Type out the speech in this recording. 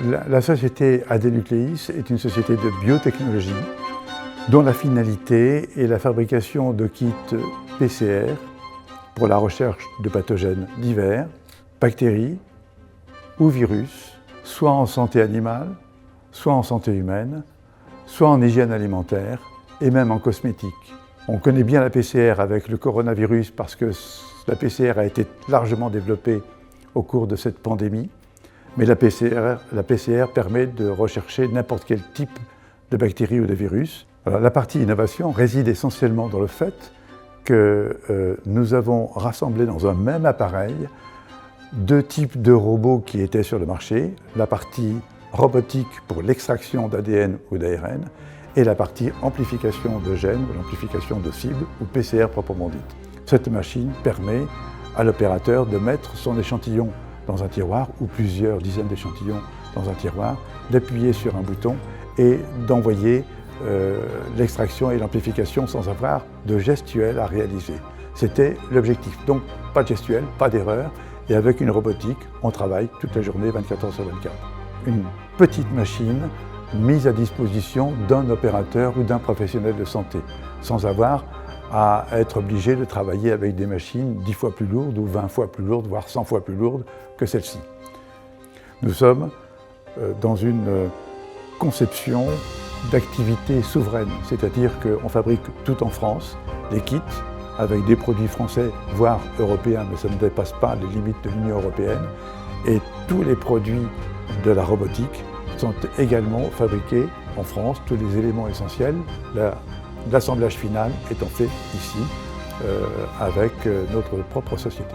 La société Adenucleis est une société de biotechnologie dont la finalité est la fabrication de kits PCR pour la recherche de pathogènes divers, bactéries ou virus, soit en santé animale, soit en santé humaine, soit en hygiène alimentaire et même en cosmétique. On connaît bien la PCR avec le coronavirus parce que la PCR a été largement développée au cours de cette pandémie, mais la PCR permet de rechercher n'importe quel type de bactéries ou de virus. Alors, la partie innovation réside essentiellement dans le fait que nous avons rassemblé dans un même appareil deux types de robots qui étaient sur le marché, la partie robotique pour l'extraction d'ADN ou d'ARN et la partie amplification de gènes ou l'amplification de cibles ou PCR proprement dite. Cette machine permet à l'opérateur de mettre son échantillon dans un tiroir ou plusieurs dizaines d'échantillons dans un tiroir, d'appuyer sur un bouton et d'envoyer l'extraction et l'amplification sans avoir de gestuelle à réaliser. C'était l'objectif. Donc pas de gestuelle, pas d'erreur, et avec une robotique, on travaille toute la journée 24 heures sur 24. Une petite machine mise à disposition d'un opérateur ou d'un professionnel de santé, sans avoir à être obligé de travailler avec des machines 10 fois plus lourdes ou 20 fois plus lourdes, voire 100 fois plus lourdes que celle-ci. Nous sommes dans une conception d'activité souveraine, c'est-à-dire qu'on fabrique tout en France, des kits avec des produits français, voire européens, mais ça ne dépasse pas les limites de l'Union européenne, et tous les produits de la robotique sont également fabriqués en France, tous les éléments essentiels, l'assemblage final étant fait ici avec notre propre société.